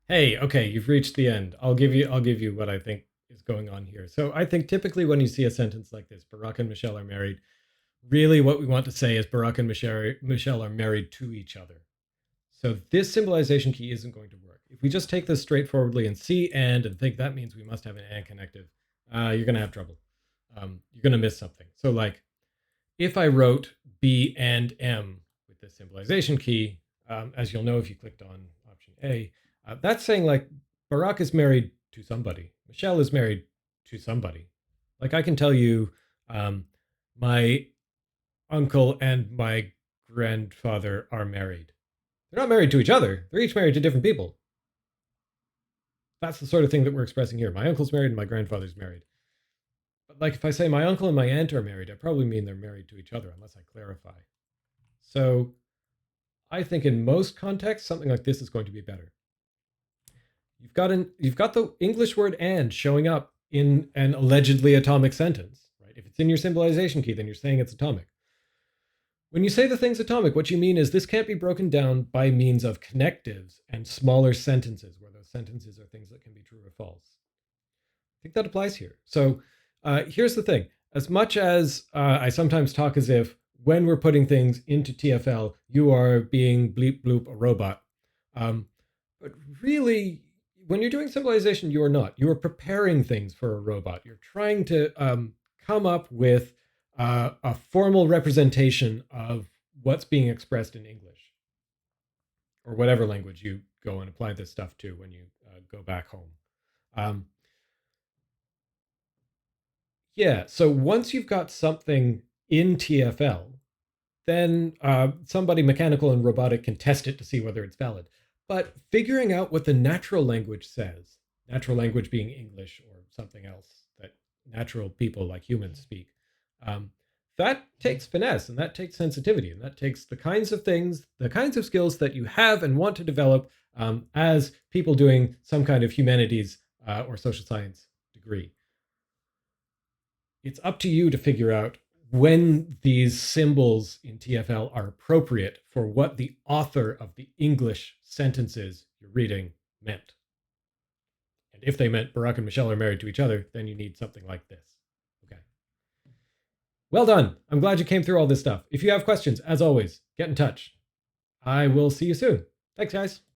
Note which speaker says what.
Speaker 1: Hey, okay, you've reached the end. I'll give you what I think is going on here. So I think typically when you see a sentence like this, Barack and Michelle are married, really what we want to say is Barack and Michelle are married to each other. So this symbolization key isn't going to work. If we just take this straightforwardly and see and think that means we must have an and connective, you're going to have trouble. You're going to miss something. So like if I wrote B and M with this symbolization key, as you'll know if you clicked on option A, that's saying like Barack is married to somebody, Michelle is married to somebody. Like I can tell you, my uncle and my grandfather are married. They're not married to each other. They're each married to different people. That's the sort of thing that we're expressing here. My uncle's married and my grandfather's married. But like if I say my uncle and my aunt are married, I probably mean they're married to each other unless I clarify. So I think in most contexts, something like this is going to be better. You've got the English word and showing up in an allegedly atomic sentence, right? If it's in your symbolization key, then you're saying it's atomic. When you say the thing's atomic, what you mean is this can't be broken down by means of connectives and smaller sentences, where those sentences are things that can be true or false. I think that applies here. So here's the thing. As much as I sometimes talk as if when we're putting things into TFL, you are being bleep bloop a robot. But really, when you're doing symbolization, you are not. You are preparing things for a robot. You're trying to come up with a formal representation of what's being expressed in English or whatever language you go and apply this stuff to when you go back home. Um, yeah, so once you've got something in TFL, then somebody mechanical and robotic can test it to see whether it's valid. But figuring out what the natural language says, natural language being English or something else that natural people like humans speak, um, that takes finesse and that takes sensitivity and that takes the kinds of things, the kinds of skills that you have and want to develop as people doing some kind of humanities or social science degree. It's up to you to figure out when these symbols in TFL are appropriate for what the author of the English sentences you're reading meant. And if they meant Barack and Michelle are married to each other, then you need something like this. Okay. Well done. I'm glad you came through all this stuff. If you have questions, as always, get in touch. I will see you soon. Thanks, guys.